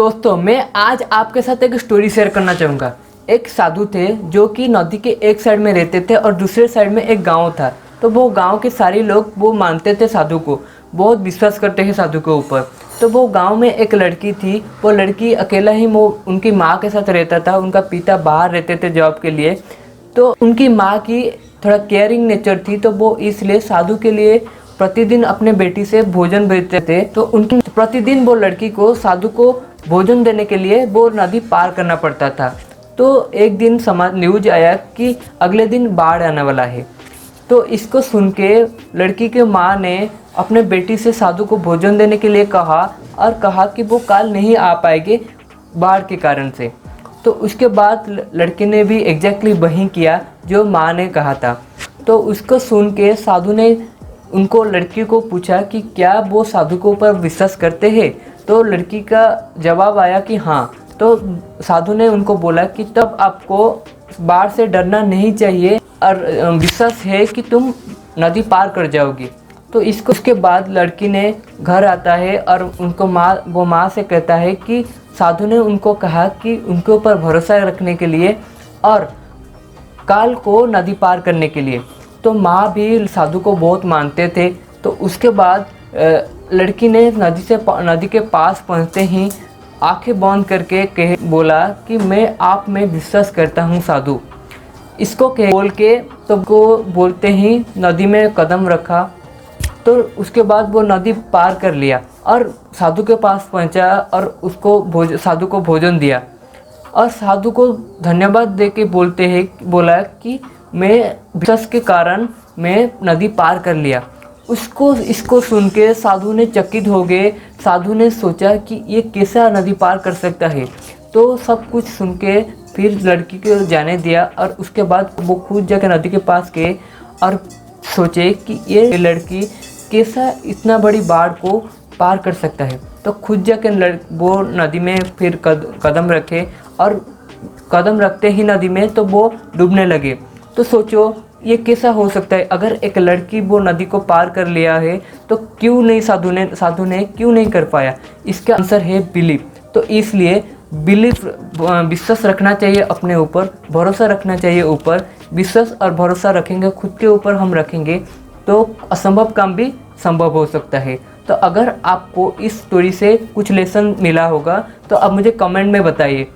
दोस्तों मैं आज आपके साथ एक स्टोरी शेयर करना चाहूँगा। एक साधु थे जो कि नदी के एक साइड में रहते थे और दूसरे साइड में एक गांव था। तो वो गांव के सारे लोग वो मानते थे साधु को, बहुत विश्वास करते हैं साधु के ऊपर। तो वो गांव में एक लड़की थी, वो लड़की अकेला ही वो उनकी माँ के साथ रहता था। उनका पिता बाहर रहते थे जॉब के लिए। तो उनकी माँ की थोड़ा केयरिंग नेचर थी, तो वो इसलिए साधु के लिए प्रतिदिन अपने बेटी से भोजन भेजते थे। तो उनकी प्रतिदिन वो लड़की को साधु को भोजन देने के लिए वो नदी पार करना पड़ता था। तो एक दिन समाज न्यूज आया कि अगले दिन बाढ़ आने वाला है। तो इसको सुन के लड़की के माँ ने अपने बेटी से साधु को भोजन देने के लिए कहा और कहा कि वो कल नहीं आ पाएंगे बाढ़ के कारण से। तो उसके बाद लड़के ने भी एग्जैक्टली वही किया जो माँ ने कहा था। तो उसको सुन के साधु ने उनको लड़की को पूछा कि क्या वो साधु के ऊपर विश्वास करते हैं। तो लड़की का जवाब आया कि हाँ। तो साधु ने उनको बोला कि तब आपको बाढ़ से डरना नहीं चाहिए और विश्वास है कि तुम नदी पार कर जाओगी। तो उसके बाद लड़की ने घर आता है और उनको माँ से कहता है कि साधु ने उनको कहा कि उनके ऊपर भरोसा रखने के लिए और काल को नदी पार करने के लिए। तो माँ भी साधु को बहुत मानते थे। तो उसके बाद लड़की ने नदी के पास पहुँचते ही आंखें बंद करके बोला कि मैं आप में विश्वास करता हूँ साधु। इसको बोल के तो वो बोलते ही नदी में कदम रखा। तो उसके बाद वो नदी पार कर लिया और साधु के पास पहुँचा और उसको साधु को भोजन दिया और साधु को धन्यवाद दे के बोला कि मैं विश्वास के कारण मैं नदी पार कर लिया। इसको सुन के साधु ने चकित हो गए। साधु ने सोचा कि ये कैसा नदी पार कर सकता है। तो सब कुछ सुन के फिर लड़की को जाने दिया और उसके बाद वो खुद जाकर नदी के पास गए और सोचे कि ये लड़की कैसा इतना बड़ी बाढ़ को पार कर सकता है। तो खुद जाकर वो नदी में फिर कदम रखे और कदम रखते ही नदी में तो वो डूबने लगे। तो सोचो ये कैसा हो सकता है। अगर एक लड़की वो नदी को पार कर लिया है तो क्यों नहीं साधु ने क्यों नहीं कर पाया। इसका आंसर है बिलीफ। तो इसलिए विश्वास रखना चाहिए अपने ऊपर, भरोसा रखना चाहिए ऊपर। विश्वास और भरोसा रखेंगे, खुद के ऊपर हम रखेंगे तो असंभव काम भी संभव हो सकता है। तो अगर आपको इस स्टोरी से कुछ लेसन मिला होगा तो आप मुझे कमेंट में बताइए।